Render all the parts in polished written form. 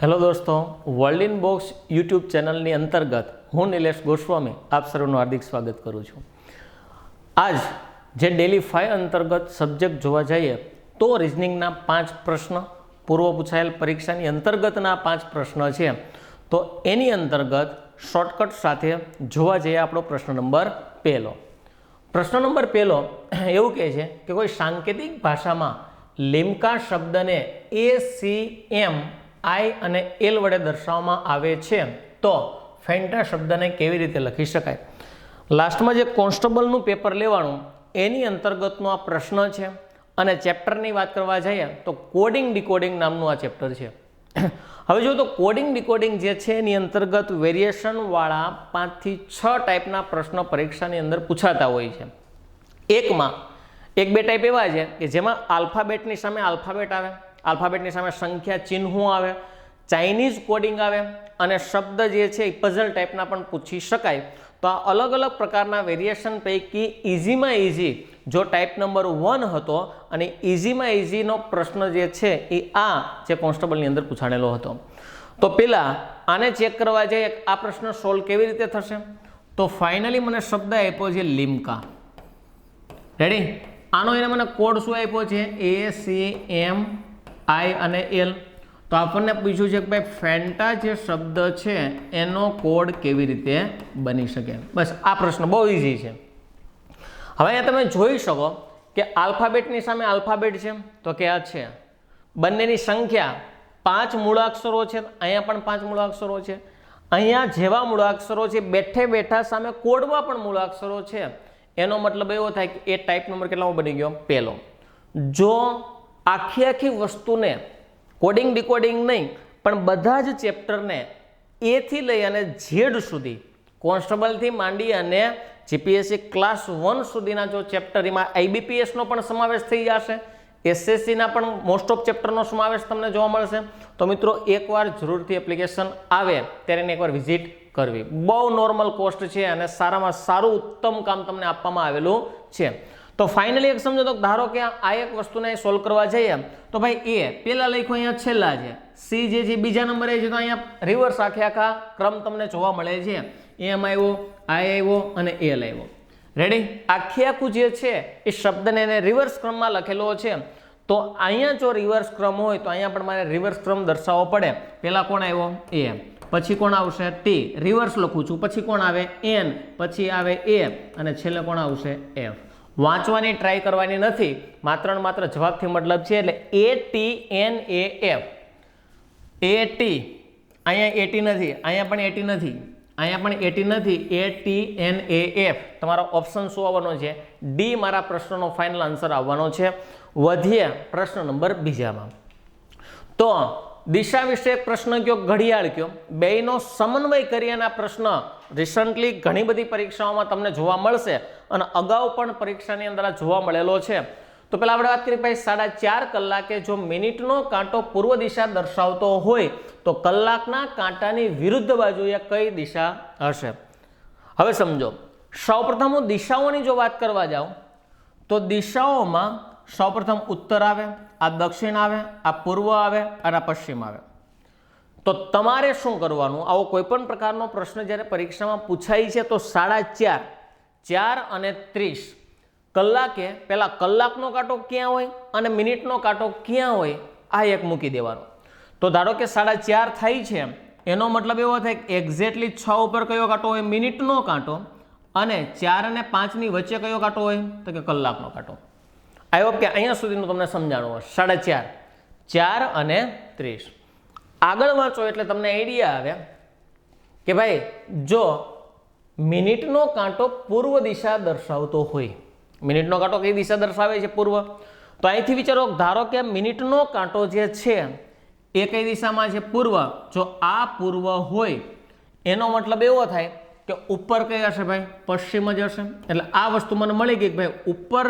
Hello દોસ્તો, world in box YouTube ચેનલની અંતર્ગત હું નિલેશ ગોસ્વામી આપ સર્વનું હાર્દિક સ્વાગત કરું છું. આજ જે ડેલી 5 અંતર્ગત સબ્જેક્ટ જોવા જઈએ તો રિઝનિંગના 5 પ્રશ્ન, પૂર્વ પૂછાયેલ પરીક્ષાની અંતર્ગતના 5 પ્રશ્ન છે. તો એની અંતર્ગત શોર્ટકટ સાથે જોવા જઈએ આપણો પ્રશ્ન નંબર પહેલો. પ્રશ્ન નંબર પહેલો એવું કહે છે કે કોઈ સાંકેતિક ભાષામાં લિમ્કા શબ્દને ACM I અને L વડે દર્શાવવામાં આવે છે તો ફેન્ટા શબ્દને કેવી રીતે લખી શકાય. લાસ્ટમાં જે કોન્સ્ટેબલનું પેપર લેવાનું એની અંતર્ગતનો આ પ્રશ્ન છે. અને ચેપ્ટરની વાત કરવા જઈએ તો કોડિંગ ડિકોડિંગ નામનું આ ચેપ્ટર છે. હવે જો તો કોડિંગ ડિકોડિંગ જે છે એની અંતર્ગત વેરિએશનવાળા 5 થી 6 ટાઈપના પ્રશ્નો પરીક્ષાની અંદર પૂછાતા હોય છે. એકમાં 1-2 ટાઈપ એવા છે કે જેમાં આલ્ફાબેટની સામે આલ્ફાબેટ આવે, આલ્ફાબેટની સામે સંખ્યા ચિહ્નો આવે, ચાઇનીઝ કોડિંગ આવે અને શબ્દ જે છે એ પઝલ ટાઈપના પણ પૂછી શકાય. તો આ અલગ અલગ પ્રકારના વેરિએશન પૈકી ઇઝીમાં ઇઝી જો ટાઈપ નંબર 1 હતો અને ઇઝીમાં ઇઝીનો પ્રશ્ન જે છે એ આ જે કોન્સ્ટેબલની અંદર પૂછાણેલો હતો. તો પહેલાં આને ચેક કરવા જઈએ આ પ્રશ્ન સોલ્વ કેવી રીતે થશે. તો ફાઇનલી મને શબ્દ આપ્યો છે લિમ્કા. રેડી? આનો એને મને કોડ શું આપ્યો છે? ACM I અને L. તો આપણને પૂછ્યું છે કે ભાઈ ફેન્ટા જે શબ્દ છે એનો કોડ કેવી રીતે બની શકે. બસ આ પ્રશ્ન બહુ ઇઝી છે. હવે અહીંયા તમે જોઈ શકો કે આલ્ફાબેટની સામે આલ્ફાબેટ છે તો કે આ છે. બંનેની સંખ્યા 5 મૂળાક્ષરો છે, અહીંયા પણ 5 મૂળાક્ષરો છે. અહીંયા જેવા મૂળાક્ષરો છે બેઠે બેઠા સામે કોડમાં પણ મૂળાક્ષરો છે. એનો મતલબ એવો થાય કે એ ટાઈપ નંબર કેટલામાં બની ગયો? પહેલો. જો આખી વસ્તુને કોડિંગ ડિકોડિંગ નહીં પણ બધા જ ચેપ્ટરને A થી લઈ અને Z સુધી, કોન્સ્ટેબલથી માંડી અને GPSC ક્લાસ 1 સુધીના જો ચેપ્ટર, એમાં IBPS નો પણ સમાવેશ થઈ જશે, SSCના પણ મોસ્ટ ઓફ ચેપ્ટરનો સમાવેશ તમને જોવા મળશે. તો મિત્રો એકવાર જરૂરથી એપ્લિકેશન આવે ત્યારે એને એકવાર વિઝિટ કરવી. બહુ નોર્મલ કોસ્ટ છે અને સારામાં સારું ઉત્તમ કામ તમને આપવામાં આવેલું છે. તો ફાઇનલી એક સમજો તો ધારો કે આ એક વસ્તુને સોલ્વ કરવા જઈએ તો ભાઈ A પેલા લખ્યો અહીંયા છેલ્લા છે, C જે છે બીજા નંબરે છે, તો અહીંયા રિવર્સ આખા ક્રમ તમને જોવા મળે છે. M આવ્યો, I આવ્યો અને L આવ્યો. રેડી? આખું જે છે એ શબ્દને એને રિવર્સ ક્રમમાં લખેલો છે. તો અહીંયા જો રિવર્સ ક્રમ હોય તો અહીંયા પણ મારે રિવર્સ ક્રમ દર્શાવવો પડે. પહેલા કોણ આવ્યો? A, પછી કોણ આવશે? T. રિવર્સ લખું છું, પછી કોણ આવે? N, પછી આવે A અને છેલ્લે કોણ આવશે? F. વાંચવાની ટ્રાય કરવાની નથી, માત્ર ને માત્ર જવાબથી મતલબ છે. એટલે ATNAF. AT, અહીંયા AT નથી, અહીંયા પણ AT નથી, અહીંયા પણ AT નથી. ATNAF તમારો ઓપ્શન શું આવવાનો છે? D મારા પ્રશ્નનો ફાઇનલ આન્સર આવવાનો છે. વધીએ પ્રશ્ન નંબર બીજામાં. તો દિશા વિશે પ્રશ્ન કયો, ઘડિયાળ કયો, બેયનો સમન્વય કરી અને આ પ્રશ્ન રિસન્ટલી ઘણી બધી પરીક્ષાઓમાં તમને જોવા મળશે અને અગાઉ પણ પરીક્ષાની અંદર આ જોવા મળેલો છે. તો પહેલા આપણે વાત કરીએ ભાઈ 4.5 કલાકે જો મિનિટનો કાંટો પૂર્વ દિશા દર્શાવતો હોય તો કલાકના કાંટાની વિરુદ્ધ બાજુએ કઈ દિશા હશે? હવે સમજો, સૌપ્રથમ હું દિશાઓની જો વાત કરવા જાઉં તો દિશાઓમાં સૌપ્રથમ ઉત્તર આવે, આ દક્ષિણ આવે, આ પૂર્વ આવે અને આ પશ્ચિમ આવે. તો તમારે શું કરવાનું? આવો કોઈ પણ પ્રકારનો પ્રશ્ન જ્યારે પરીક્ષામાં પૂછાય છે તો 4:30, 4 અને 30 કલાકે પહેલા કલાકનો કાંટો ક્યાં હોય અને મિનિટનો કાંટો ક્યાં હોય આ એક મૂકી દેવાનો. તો ધારો કે 4:30 થાય છે, એનો મતલબ એવો થાય કે એક્ઝેક્ટલી 6 ઉપર કયો કાંટો હોય? મિનિટનો કાંટો. અને 4 અને 5 ની વચ્ચે કયો કાંટો હોય? તો કે કલાકનો કાંટો. આઈ હોપ કે અહીંયા સુધીનું તમને સમજાણું હશે. 4:30, 4 અને 30. આગળ વાંચો એટલે તમને આઈડિયા આવે કે ભાઈ જો મિનિટનો કાંટો પૂર્વ દિશા દર્શાવતો હોય, મિનિટનો કાંટો કઈ દિશા દર્શાવે છે? પૂર્વ. તો અહીંથી વિચારો, ધારો કે મિનિટનો કાંટો જે છે એ કઈ દિશામાં છે? પૂર્વ. જો આ પૂર્વ હોય એનો મતલબ એવો થાય કે ઉપર કઈ હશે ભાઈ? પશ્ચિમ જ હશે. એટલે આ વસ્તુ મને મળી ગઈ કે ભાઈ ઉપર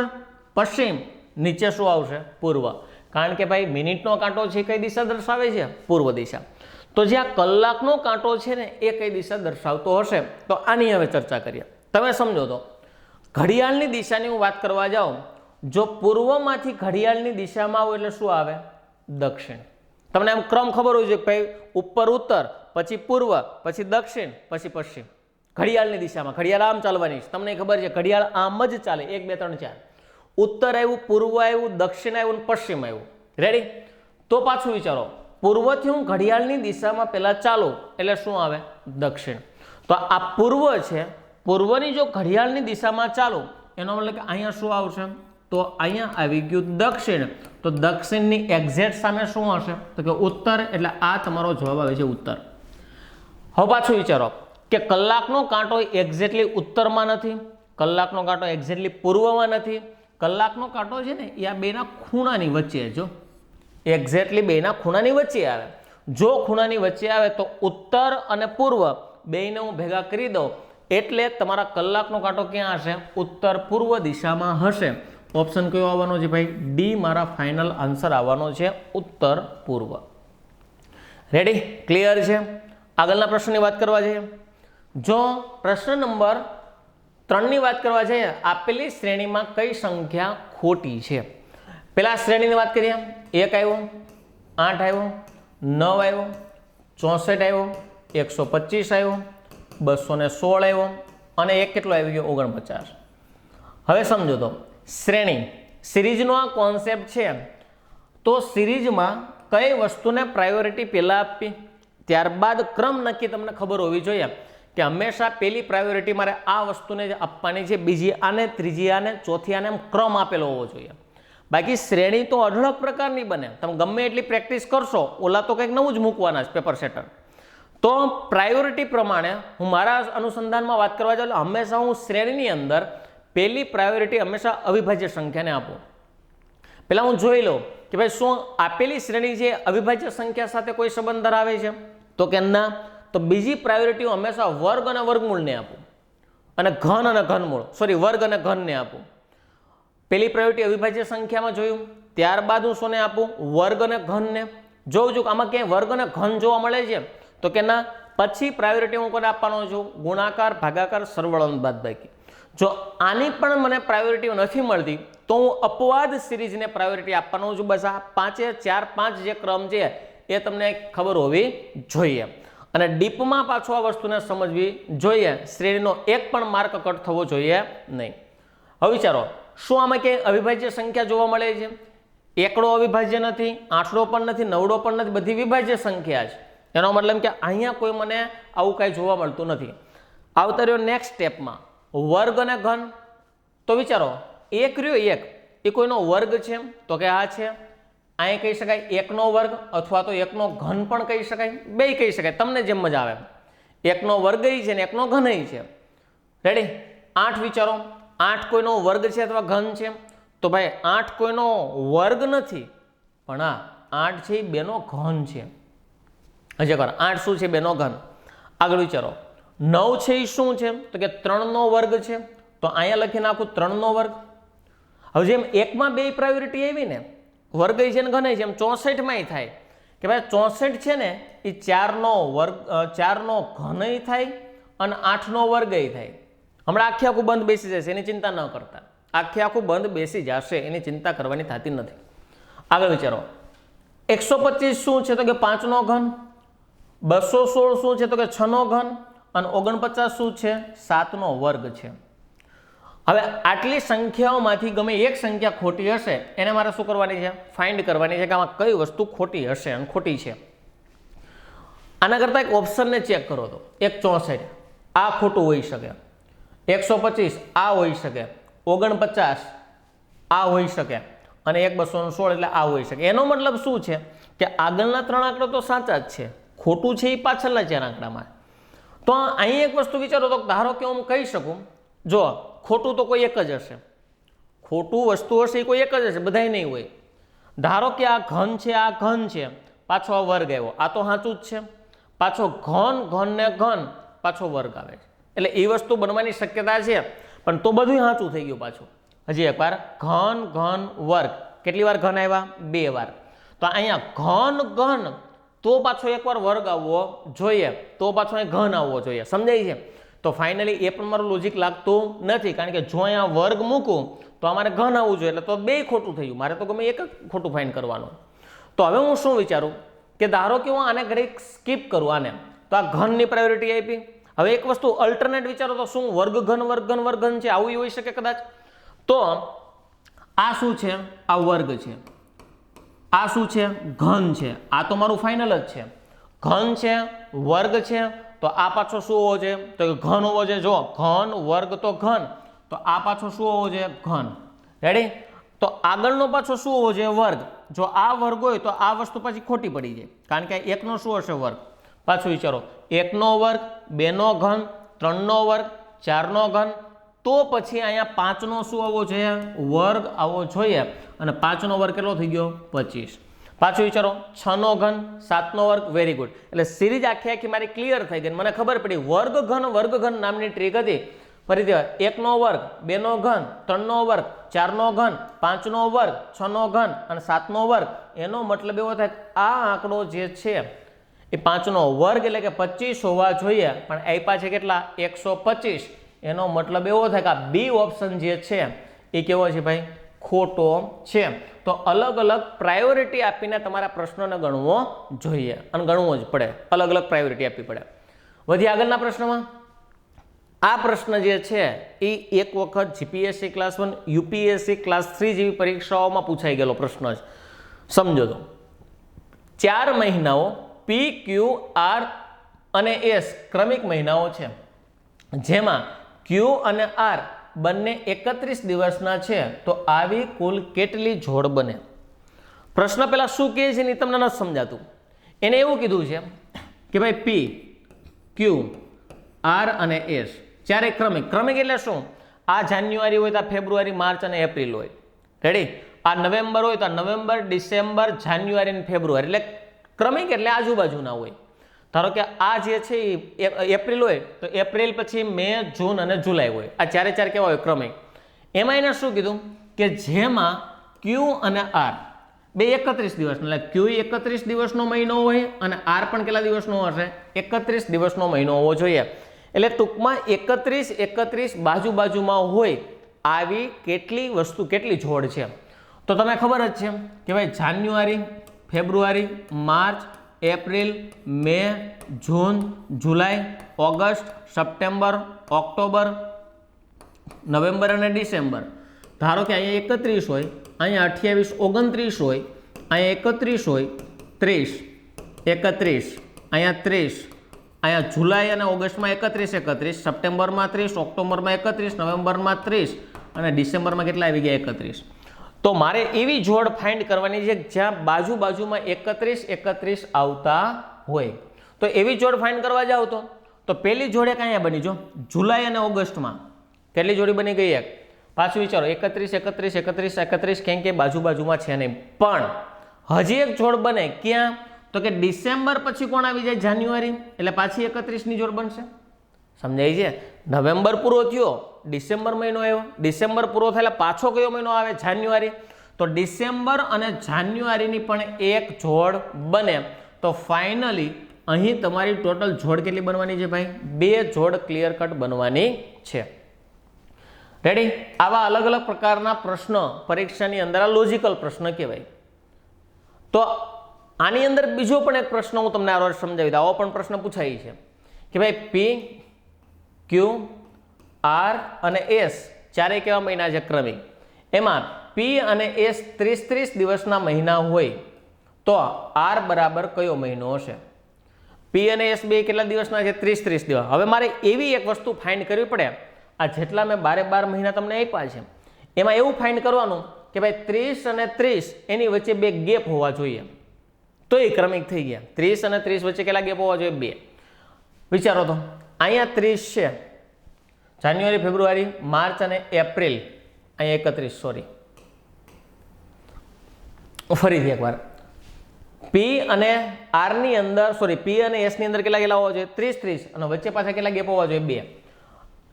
પશ્ચિમ, નીચે શું આવશે? પૂર્વ. કારણ કે ભાઈ મિનિટનો કાંટો છે કઈ દિશા દર્શાવે છે? પૂર્વ દિશા. તો જે આ કલાકનો કાંટો છે ને એ કઈ દિશા દર્શાવતો હશે? તો આની હવે ચર્ચા કરીએ. તમે સમજો તો ઘડિયાળની દિશાની હું વાત કરવા જાઉં, જો પૂર્વમાંથી ઘડિયાળની દિશામાં આવું એટલે શું આવે? દક્ષિણ. તમને એમ ક્રમ ખબર હોય છે કે ભાઈ ઉપર ઉત્તર, પછી પૂર્વ, પછી દક્ષિણ, પછી પશ્ચિમ. ઘડિયાળની દિશામાં ઘડિયાળ આમ ચાલવાની છે. તમને ખબર છે ઘડિયાળ આમ જ ચાલે, 1 2 3 4. ઉત્તર આવ્યું, પૂર્વ આવ્યું, દક્ષિણ આવ્યું, પશ્ચિમ આવ્યું. રેડી? તો પાછું વિચારો, પૂર્વથી હું ઘડિયાળની દિશામાં પહેલા ચાલું એટલે શું આવે? દક્ષિણ. તો આ પૂર્વ છે, પૂર્વની જો ઘડિયાળની દિશામાં ચાલું એનો મતલબ કે અહીંયા શું આવશે? તો અહીંયા આવી ગયું દક્ષિણ. તો દક્ષિણની એક્ઝેક્ટ સામે શું હશે? તો કે ઉત્તર. એટલે આ તમારો જવાબ આવે છે ઉત્તર. હવે પાછું વિચારો કે કલાકનો કાંટો એક્ઝેક્ટલી ઉત્તરમાં નથી, કલાકનો કાંટો એક્ઝેક્ટલી પૂર્વમાં નથી. કલાકનો કાંટો છે ને એ આ બેના ખૂણાની વચ્ચે, જો એક્ઝેક્ટલી બેના ખૂણાની વચ્ચે આવે. જો ખૂણાની વચ્ચે આવે તો ઉત્તર અને પૂર્વ બેને હું ભેગા કરી દઉં એટલે તમારા કલાકનો કાંટો ક્યાં હશે? ઉત્તર પૂર્વ દિશામાં હશે. ઓપ્શન કયો આવવાનો છે ભાઈ? ડી મારા ફાઇનલ આન્સર આવવાનો છે, ઉત્તર પૂર્વ. રેડી? ક્લિયર છે? આગળના પ્રશ્નની વાત કરવા જઈએ. જો પ્રશ્ન નંબર 3ની વાત કરવા જઈએ, આપેલી શ્રેણીમાં કઈ સંખ્યા ખોટી છે? પેલા શ્રેણીની વાત કરીએ. 1 આવ્યો, 8 આવ્યો, 9 આવ્યો, 64 આવ્યો, 125 આવ્યો, 216 આવ્યો અને એક કેટલો આવી ગયો? 49. હવે સમજો તો શ્રેણી સિરીઝનો આ કોન્સેપ્ટ છે. તો સિરીઝમાં કઈ વસ્તુને પ્રાયોરિટી પહેલા આપવી, ત્યારબાદ ક્રમ નક્કી તમને ખબર હોવી જોઈએ કે હંમેશા પહેલી પ્રાયોરિટી મારે આ વસ્તુને જ આપવાની છે, બીજી આને, ત્રીજી આને, ચોથી આને, એમ ક્રમ આપેલો હોવો જોઈએ. બાકી શ્રેણી તો અઢળક પ્રકારની બને. તમે ગમે એટલી પ્રેક્ટિસ કરશો, ઓલા તો કંઈક નવું જ મૂકવાના છે પેપર સેટર. તો પ્રાયોરિટી પ્રમાણે હું મારા અનુસંધાનમાં વાત કરવા જાઉં એટલે હંમેશા હું શ્રેણીની અંદર પહેલી પ્રાયોરિટી હંમેશા અવિભાજ્ય સંખ્યાને આપું. પહેલાં હું જોઈ લઉં કે ભાઈ શું આપેલી શ્રેણી છે અવિભાજ્ય સંખ્યા સાથે કોઈ સંબંધ ધરાવે છે? તો કે ના. તો બીજી પ્રાયોરિટી હું હંમેશા વર્ગ અને વર્ગમૂળને આપું, અને ઘન અને ઘનમૂળ, વર્ગ અને ઘનને આપું. પહેલી પ્રાયોરિટી અવિભાજ્ય સંખ્યામાં જોયું, ત્યારબાદ હું શોને આપું? વર્ગ અને ઘનને. જોઉં છું આમાં ક્યાંય વર્ગ અને ઘન જોવા મળે છે? તો કે ના. પછી પ્રાયોરિટી હું કોને આપવાનો છું? ગુણાકાર, ભાગાકાર, સરવાળો અને બાદબાકી. જો આની પણ મને પ્રાયોરિટી નથી મળતી તો હું અપવાદ સિરીઝને પ્રાયોરિટી આપવાનો છું. બસ આ 5 4 5 જે ક્રમ છે એ તમને ખબર હોવી જોઈએ. અને ડીપમાં પાછો આ વસ્તુને સમજવી જોઈએ. શ્રેણીનો એક પણ માર્ક કટ થવો જોઈએ નહીં. હવે વિચારો, શું આમાં ક્યાંય અવિભાજ્ય સંખ્યા જોવા મળે છે? એકડો અવિભાજ્ય નથી, આઠડો પણ નથી, નવડો પણ નથી, બધી વિભાજ્ય સંખ્યા છે. એનો મતલબ કે અહીંયા કોઈ મને આવું કાંઈ જોવા મળતું નથી. આવતા રહ્યો નેક્સ્ટ સ્ટેપમાં વર્ગ અને ઘન. તો વિચારો, એક રહ્યો એક, એ કોઈનો વર્ગ છે? તો કે આ છે. અહીં કહી શકાય એકનો વર્ગ અથવા તો એકનો ઘન પણ કહી શકાય, બે કહી શકાય, તમને જેમ મજા આવે. એકનો વર્ગ છે ને એકનો ઘન છે. રેડી? 8 વિચારો, 8 કોઈનો વર્ગ છે અથવા ઘન છે? તો ભાઈ 8 કોઈનો વર્ગ નથી, પણ આ 8 છે એ બેનો ઘન છે. હજી એકવાર, 8 શું છે? બેનો ઘન. આગળ વિચારો, 9 છે એ શું છે? તો કે 3નો વર્ગ છે. તો અહીંયા લખી નાખું 3નો વર્ગ. હવે જેમ એકમાં બે પ્રાયોરિટી આવી ને, વર્ગ છે ને ઘન છે, એમ 64માં થાય કે ભાઈ 64 છે ને એ 4નો વર્ગ, 4નો ઘન થાય અને 8નો વર્ગ થાય. હમણાં આખે આખું બંધ બેસી જશે, એની ચિંતા ન કરતા. આખે આખું બંધ બેસી જશે, એની ચિંતા કરવાની થતી નથી. આગળ વિચારો, 125 શું છે? તો કે 5નો ઘન. 216 શું છે? તો કે 6નો ઘન. અને 49 શું છે? 7નો વર્ગ છે. હવે આટલી સંખ્યાઓમાંથી ગમે એક સંખ્યા ખોટી હશે એને મારે શું કરવાની છે? ફાઇન્ડ કરવાની છે કે આમાં કઈ વસ્તુ ખોટી હશે અને ખોટી છે. આના કરતાં એક ઓપ્શનને ચેક કરો તો 164 આ ખોટું હોઈ શકે, 125 આ હોઈ શકે, 49 આ હોઈ શકે અને 216 એટલે આ હોઈ શકે. એનો મતલબ શું છે કે આગળના 3 આંકડા તો સાચા જ છે, ખોટું છે એ પાછળના 4 આંકડામાં. તો અહીં એક વસ્તુ વિચારો તો ધારો કે હું કહી શકું, જો ખોટું તો કોઈ એક જ હશે, ખોટું વસ્તુ હશે એ કોઈ એક જ હશે, બધાય નહીં હોય. ધારો કે આ ઘન છે, આ ઘન છે, પાછો આ વર્ગ આવ્યો, આ તો સાચું જ છે. પાછો ઘન, ઘન ને ઘન, પાછો વર્ગ આવે છે, એટલે એ વસ્તુ બનવાની શક્યતા છે. પણ તો બધું સાચું થઈ ગયું પાછું. હજી એકવાર, ઘન ઘન વર્ગ, કેટલી વાર ઘન આવ્યા? 2 વાર. તો અહીંયા ઘન ઘન તો પાછો એકવાર વર્ગ આવવો જોઈએ, તો પાછો અહીં ઘન આવવો જોઈએ. સમજાય છે? તો ફાઇનલી એ પણ મારું લોજિક લાગતું નથી, કારણ કે જો અહીંયા વર્ગ મૂકું તો અમારે ઘન આવવું જોઈએ, એટલે તો બે ખોટું થયું. મારે તો ગમે એક જ ખોટું ફાઇન્ડ કરવાનું. તો હવે હું શું વિચારું કે ધારો કે હું આને ઘડી સ્કીપ કરું આને, તો આ ઘનની પ્રાયોરિટી આપી. હવે એક વસ્તુ અલ્ટરનેટ વિચારો તો શું વર્ગઘન છે, આવું હોઈ શકે કદાચ. તો આ શું છે? આ વર્ગ છે. આ શું છે? ઘન છે. આ તો મારું ફાઇનલ જ છે. ઘન છે, વર્ગ છે, તો આ પાછો શું હોવો જોઈએ? તો ઘન હોવો જોઈએ. જો ઘન વર્ગ તો ઘન, તો આ પાછો શું હોવો જોઈએ? ઘન. રેડી? તો આગળનો પાછો શું હોવો જોઈએ? વર્ગ. જો આ વર્ગ હોય તો આ વસ્તુ પાછી ખોટી પડી જાય, કારણ કે એકનો શું હશે? વર્ગ. પાછું વિચારો, 1 નો વર્ગ, 2 નો ઘન, 3 નો વર્ગ, 4 નો ઘન, તો પછી અહીંયા 5 નો શું આવવો જોઈએ? વર્ગ આવવો જોઈએ. અને 5 નો વર્ગ કેટલો થઈ ગયો? 25. પાછું વિચારો, 6 નો ઘન, 7 નો વર્ગ. Very good. એટલે સિરીઝ આખી મારી ક્લિયર થઈ ગઈ. મને ખબર પડી વર્ગઘન નામની ટ્રીક હતી. ફરીથી 1 નો વર્ગ, 2 નો ઘન, 3 નો વર્ગ, 4 નો ઘન, 5 નો વર્ગ, 6 નો ઘન અને 7 નો વર્ગ. એનો મતલબ એવો થાય આ આંકડો જે છે એ 5 નો વર્ગ એટલે કે 25 હોવા જોઈએ, પણ આપ્યા છે કેટલા? 125. એનો મતલબ એવો થાય કે આ બી ઓપ્શન જે છે એ કેવો છે ભાઈ? ખોટો છે. તો અલગ અલગ પ્રાયોરિટી આપીને તમારા પ્રશ્નોને ગણવો જોઈએ, અને ગણવો જ પડે. અલગ અલગ પ્રાયોરિટી આપવી પડે. વધી આગળના પ્રશ્નમાં. આ પ્રશ્ન જે છે એ એક વખત જીપીએસસી ક્લાસ 1, યુપીએસસી ક્લાસ 3 જેવી પરીક્ષાઓમાં પૂછાઈ ગયેલો પ્રશ્ન છે. સમજો તો 4 મહિનાઓ પી, ક્યુ, આર અને એસ ક્રમિક મહિનાઓ છે, જેમાં ક્યુ અને આર બંને 31 દિવસના છે, તો આવી કુલ કેટલી જોડ બને? પ્રશ્ન પેલા શું કહે છે ને તમને નથી સમજાતું. એને એવું કીધું છે કે ભાઈ પી, ક્યુ, આર અને એસ ચારે ક્રમિક એટલે શું? આ જાન્યુઆરી હોય તો આ ફેબ્રુઆરી, માર્ચ અને એપ્રિલ હોય. રેડી? આ નવેમ્બર હોય તો આ નવેમ્બર, ડિસેમ્બર, જાન્યુઆરી અને ફેબ્રુઆરી. એટલે ક્રમિક એટલે આજુબાજુના હોય. ધારો કે આ જે છે એ એપ્રિલ હોય તો એપ્રિલ પછી મે, જૂન અને જુલાઈ હોય. આ ચારે ચાર કેવા હોય? ક્રમિક. એમાં એને શું કીધું કે જેમાં ક્યુ અને આર બે 31 દિવસ, એટલે ક્યુ 31 દિવસનો મહિનો હોય અને આર પણ કેટલા દિવસનો હશે? 31 દિવસનો મહિનો હોવો જોઈએ. એટલે ટૂંકમાં 31 બાજુમાં હોય આવી કેટલી જોડ છે? તો તમને ખબર જ છે કે ભાઈ જાન્યુઆરી, ફેબ્રુઆરી, માર્ચ, એપ્રિલ, મે, જૂન, જુલાઈ, ઓગસ્ટ, સપ્ટેમ્બર, ઓક્ટોબર, નવેમ્બર અને ડિસેમ્બર. ધારો કે અહીંયા 31 હોય, અહીંયા 28, 29 હોય, અહીંયા 31 હોય, 30, 31, અહીંયા 30, અહીંયા જુલાઈ અને ઓગસ્ટમાં 31, સપ્ટેમ્બરમાં 30, ઓક્ટોબરમાં 31, નવેમ્બરમાં 30 અને ડિસેમ્બરમાં કેટલા આવી ગયા? 31. તો મારે એવી જોડ ફાઇન્ડ કરવાની છે જ્યાં બાજુમાં 31 આવતા હોય. તો એવી જોડ ફાઇન્ડ કરવા જાવ તો પહેલી જોડ એક અહીંયા બની. જો જુલાઈ અને ઓગસ્ટમાં કેટલી જોડી બની ગઈ? એક. પાછું વિચારો 31 કેમ કે બાજુમાં છે નહીં, પણ હજી એક જોડ બને. ક્યાં? તો કે ડિસેમ્બર પછી કોણ આવી જાય? જાન્યુઆરી. એટલે પાછી 31ની જોડ બનશે. સમજાય છે? નવેમ્બર પૂરો થયો, ડિસેમ્બર મહિનો આવ્યો, ડિસેમ્બર પૂરો થાય એટલે પાછો કયો મહિનો આવે? જાન્યુઆરી. તો ડિસેમ્બર અને જાન્યુઆરીની પણ એક જોડ બને. તો ફાઇનલી અહીં તમારી ટોટલ જોડ કેટલી બનવાની છે ભાઈ? 2 જોડ ક્લિયર કટ બનવાની છે. રેડી? આવા અલગ અલગ પ્રકારના પ્રશ્નો પરીક્ષાની અંદર આ લોજિકલ પ્રશ્ન કહેવાય. તો આની અંદર બીજો પણ એક પ્રશ્ન હું તમને આ સમજાવી દઉં. આવો પણ પ્રશ્ન પૂછાય છે કે ભાઈ પી, ક્યુ, આર અને એસ ચારે કેવા મહિના છે? ક્રમિક. એમાં પી અને એસ 30 દિવસના મહિના હોય તો આર બરાબર કયો મહિનો હશે? પી અને એસ બે કેટલા દિવસના છે? 30 દિવસ. હવે મારે એવી એક વસ્તુ ફાઇન્ડ કરવી પડે. આ જેટલા મેં 12 મહિના તમને આપ્યા છે એમાં એવું ફાઇન્ડ કરવાનું કે ભાઈ 30 અને 30 એની વચ્ચે 2 ગેપ હોવા જોઈએ, તો એ ક્રમિક થઈ ગયા. 30 અને 30 વચ્ચે કેટલા ગેપ હોવા જોઈએ? 2. વિચારો તો અહીંયા 30 છે, જાન્યુઆરી, ફેબ્રુઆરી, માર્ચ અને એપ્રિલ, અહીંયા 31. સોરી, ફરીથી એકવાર. પી અને આર ની અંદર, સોરી, પી અને એસ ની અંદર કેટલા હોવા જોઈએ? 30 અને વચ્ચે પાછા કેટલા ગેપ હોવા જોઈએ? 2.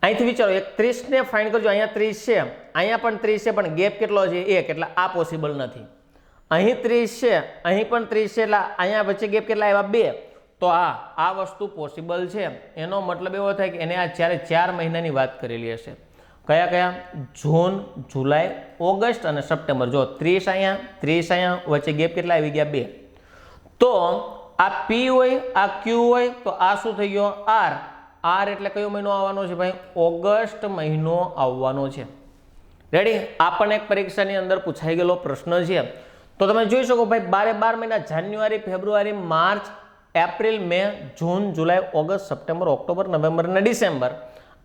અહીંથી વિચારો, 30 ને ફાઇન્ડ કરજો. અહીંયા 30 છે, અહીંયા પણ 30 છે, પણ ગેપ કેટલો છે? 1. એટલે આ પોસિબલ નથી. અહીં 30 છે, અહીં પણ 30 છે, એટલે અહીંયા વચ્ચે ગેપ કેટલા આવ્યા? 2. તો આ વસ્તુ પોસિબલ છે. એનો મતલબ એવો થાય કે એને આ 4 મહિનાની વાત કરેલી હશે. કયા? જૂન, જુલાઈ, ઓગસ્ટ અને સપ્ટેમ્બર. જો 30 અહીંયા, 30 અહીંયા, વચ્ચે ગેપ કેટલા આવી ગયા? 2. તો આ P હોય, આ Q હોય, તો આ શું થઈ ગયો? R. R એટલે કયો મહિનો આવવાનો છે ભાઈ? ઓગસ્ટ મહિનો આવવાનો છે. રેડી? આ પણ એક પરીક્ષાની અંદર પૂછાઈ ગયેલો પ્રશ્ન છે. તો તમે જોઈ શકો ભાઈ 12 મહિના જાન્યુઆરી, ફેબ્રુઆરી, માર્ચ, એપ્રિલ, મે, જૂન, જુલાઈ, ઓગસ્ટ, સપ્ટેમ્બર, ઓક્ટોબર, નવેમ્બર અને ડિસેમ્બર.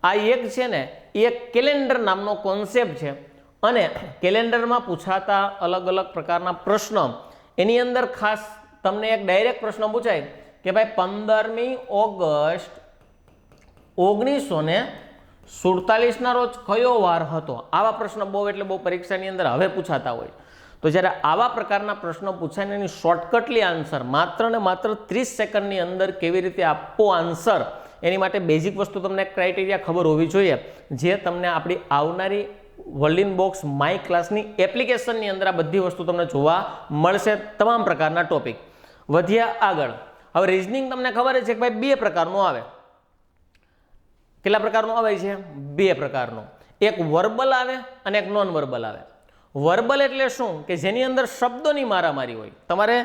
આ એક છે ને એ કેલેન્ડર નામનો કોન્સેપ્ટ છે અને કેલેન્ડરમાં પૂછાતા અલગ અલગ પ્રકારના પ્રશ્નો એની અંદર ખાસ તમને એક ડાયરેક્ટ પ્રશ્ન પૂછાય કે ભાઈ 15મી ઓગસ્ટ 1947 ના રોજ કયો વાર હતો? આવા પ્રશ્ન બહુ એટલે બહુ પરીક્ષાની અંદર હવે પૂછાતા હોય. તો જ્યારે આવા પ્રકારના પ્રશ્નો પૂછાય ને એની શોર્ટકટલી આન્સર માત્ર ને માત્ર 30 સેકન્ડની અંદર કેવી રીતે આપવો આન્સર, એની માટે બેઝિક વસ્તુ તમને ક્રાઇટેરિયા ખબર હોવી જોઈએ, જે તમને આપણી આવનારી વર્લ્ડ બોક્સ માય ક્લાસની એપ્લિકેશનની અંદર આ બધી વસ્તુ તમને જોવા મળશે, તમામ પ્રકારના ટોપિક. વધ્યા આગળ. હવે રીઝનિંગ તમને ખબર છે કે ભાઈ બે પ્રકારનું આવે. કેટલા પ્રકારનું આવે છે? બે પ્રકારનું. એક વર્બલ આવે અને એક નોન વર્બલ આવે. વર્બલ એટલે શું? કે જેની અંદર શબ્દોની મારામારી હોય, તમારે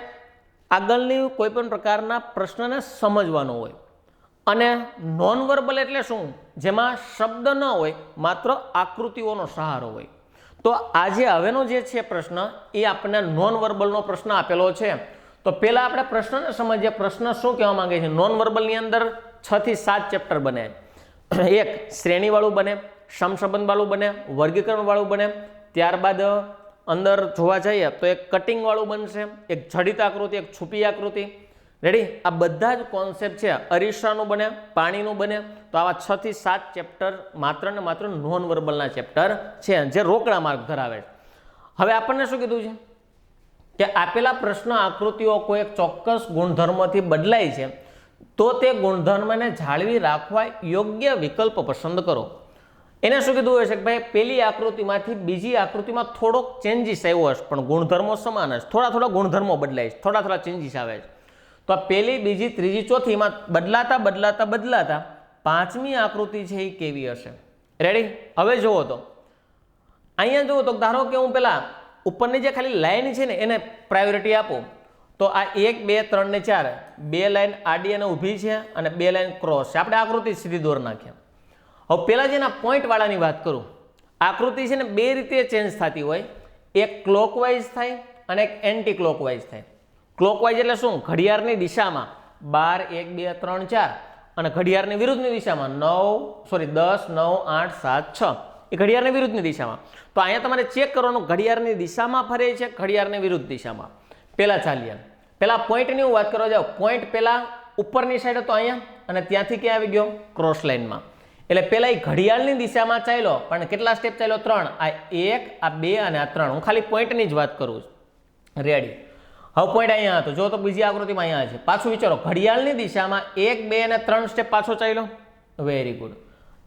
આગળની કોઈ પણ પ્રકારના પ્રશ્નને સમજવાનો હોય. અને નોન વર્બલ એટલે શું? જેમાં શબ્દ ન હોય, માત્ર આકૃતિઓનો સહારો હોય. તો આજે હવેનો જે છે પ્રશ્ન એ આપણને નોન વર્બલનો પ્રશ્ન આપેલો છે. તો પહેલા આપણે પ્રશ્નને સમજીએ. પ્રશ્ન શું કહેવા માંગે છે? નોન વર્બલની અંદર 6 થી 7 ચેપ્ટર બને. એક શ્રેણીવાળું બને, સમસંબંધવાળું બને, વર્ગીકરણવાળું બને. ત્યારબાદ અંદર જોવા જઈએ તો એક કટિંગવાળું બનશે, એક જડિત આકૃતિ, એક છુપી આકૃતિ. રેડી? આ બધા જ કોન્સેપ્ટ છે. અરીસાનું બને, પાણીનું બને. તો આવા 6 થી 7 ચેપ્ટર માત્ર ને માત્ર નોન વર્બલના ચેપ્ટર છે, જે રોકડા માર્ક ધરાવે છે. હવે આપણને શું કીધું છે કે આપેલા પ્રશ્ન આકૃતિઓ કોઈ એક ચોક્કસ ગુણધર્મથી બદલાય છે, તો તે ગુણધર્મને જાળવી રાખવા યોગ્ય વિકલ્પ પસંદ કરો. એને શું કીધું હોય છે કે ભાઈ પેલી આકૃતિમાંથી બીજી આકૃતિમાં થોડોક ચેન્જીસ આવ્યો હશે, પણ ગુણધર્મો સમાન હશે. થોડા ગુણધર્મો બદલાય છે, થોડા ચેન્જીસ આવે છે. તો આ પહેલી, બીજી, ત્રીજી, ચોથીમાં બદલાતા પાંચમી આકૃતિ છે એ કેવી હશે? રેડી? હવે જુઓ તો અહીંયા જુઓ તો ધારો કે હું પેલા ઉપરની જે ખાલી લાઈન છે ને એને પ્રાયોરિટી આપું, તો આ 1, 2, 3 ને 4 બે લાઈન આડી અને ઊભી છે અને બે લાઈન ક્રોસ છે. આપણે આકૃતિ સીધી દોર નાખીએ. હવે પેલા જેના પોઈન્ટ વાળાની વાત કરું. આકૃતિ છે ને બે રીતે ચેન્જ થતી હોય. એક ક્લોકવાઇઝ થાય અને એક એન્ટી ક્લોકવાઇઝ થાય. ક્લોકવાઇઝ એટલે શું? ઘડિયાળની દિશામાં 12, 1, 2, 3, 4 અને ઘડિયાળની વિરુદ્ધની દિશામાં 10, 9, 8, 7, 6 એ ઘડિયાળની વિરુદ્ધની દિશામાં. તો અહીંયા તમારે ચેક કરવાનું ઘડિયાળની દિશામાં ફરે છે, ઘડિયાળની વિરુદ્ધ દિશામાં. પેલા ચાલીએ. પેલા પોઈન્ટની હું વાત કરવા જાઉં. પોઈન્ટ પેલા ઉપરની સાઈડ હતો અહીંયા અને ત્યાંથી ક્યાં આવી ગયો? ક્રોસ લાઈનમાં. એટલે પેલા એ ઘડિયાળની દિશામાં ચાલ્યો, પણ કેટલા સ્ટેપ ચાલ્યો? 3. આ 1, આ 2 અને આ 3. હું ખાલી પોઈન્ટની જ વાત કરું છું. રેડી? હવે પોઈન્ટ અહીંયા હતો. જો તો બીજી આકૃતિમાં અહીંયા છે. પાછું વિચારો, ઘડિયાળની દિશામાં 1, 2 અને 3 સ્ટેપ પાછો ચાલ્યો. Very good.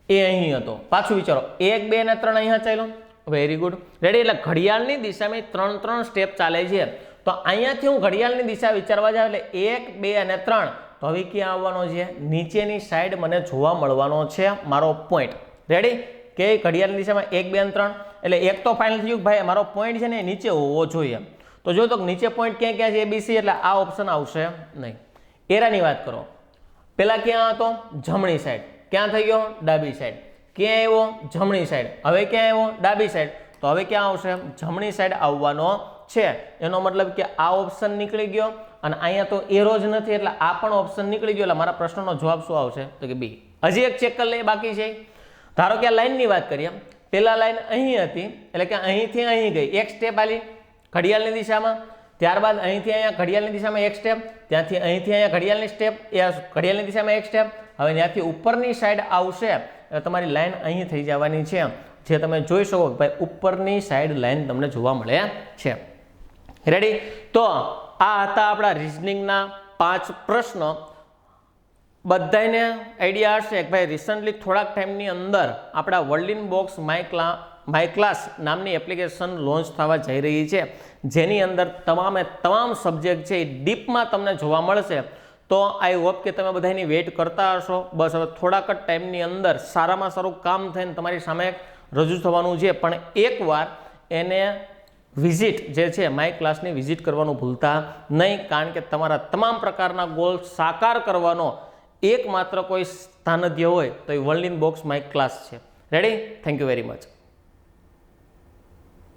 એ અહીં હતો. પાછું વિચારો, 1, 2 અને 3 અહીંયા ચાલ્યો. Very good. રેડી? એટલે ઘડિયાળની દિશામાં 3 સ્ટેપ ચાલે છે. તો અહીંયાથી હું ઘડિયાળની દિશા વિચારવા જાઉં એટલે 1, 2 અને 3. તો હવે ક્યાં આવવાનો છે? નીચેની સાઈડ મને જોવા મળવાનો છે મારો પોઈન્ટ. રેડી? કે ઘડિયાળની દિશામાં 1, 2 અને 3 એટલે એક તો ફાઇનલ થયું કે ભાઈ મારો પોઈન્ટ છે ને એ નીચે હોવો જોઈએ. તો જો તો નીચે પોઈન્ટ ક્યાં ક્યાં છે? ABC. એટલે આ ઓપ્શન આવશે નહીં. એરાની વાત કરો. પેલા ક્યાં હતો? જમણી સાઈડ. ક્યાં થઈ ગયો? ડાબી સાઈડ. ક્યાં આવ્યો? જમણી સાઈડ. હવે ક્યાં આવ્યો? ડાબી સાઈડ. તો હવે ક્યાં આવશે? જમણી સાઈડ આવવાનો છે. એનો મતલબ કે આ ઓપ્શન નીકળી ગયો અને અહીંયા તો એરો જ નથી એટલે આ પણ ઓપ્શન નીકળી ગયો. એટલે મારા પ્રશ્નનો જવાબ શું આવશે? તો કે બી. હજી એક ચેક કરી લઈએ બાકી છે. ધારો કે આ લાઈનની વાત કરીએ. પેલા લાઈન અહીં હતી એટલે કે અહીંથી અહીં ગઈ, એક સ્ટેપ આલી ઘડિયાળની દિશામાં. ત્યારબાદ અહીંથી અહીંયા ઘડિયાળની દિશામાં એક સ્ટેપ, ત્યાંથી અહીંથી અહીંયા ઘડિયાળની સ્ટેપ, એ ઘડિયાળની દિશામાં એક સ્ટેપ. હવે ત્યાંથી ઉપરની સાઈડ આવશે એટલે તમારી લાઈન અહીં થઈ જવાની છે, જે તમે જોઈ શકો કે ભાઈ ઉપરની સાઈડ લાઈન તમને જોવા મળે છે. રેડી? તો આ હતા આપણા રિઝનિંગના 5 પ્રશ્નો. બધાને આઈડિયા હશે કે ભાઈ રિસન્ટલી થોડાક ટાઈમની અંદર આપણા વર્લ્ડ બોક્સ માય ક્લાસ નામની એપ્લિકેશન લોન્ચ થવા જઈ રહી છે, જેની અંદર તમામ સબ્જેક્ટ છે એ ડીપમાં તમને જોવા મળશે. તો આઈ હોપ કે તમે બધાની વેઇટ કરતા હશો. બસ હવે થોડાક જ ટાઈમની અંદર સારામાં સારું કામ થઈને તમારી સામે રજૂ થવાનું છે, પણ એકવાર એને વિઝિટ જે છે માય ક્લાસની વિઝિટ કરવાનું ભૂલતા નહીં, કારણ કે તમારા તમામ પ્રકારના ગોલ સાકાર કરવાનો એકમાત્ર કોઈ સ્થાનધ્ય હોય તો એ world in box my class છે. Ready? Thank you very much.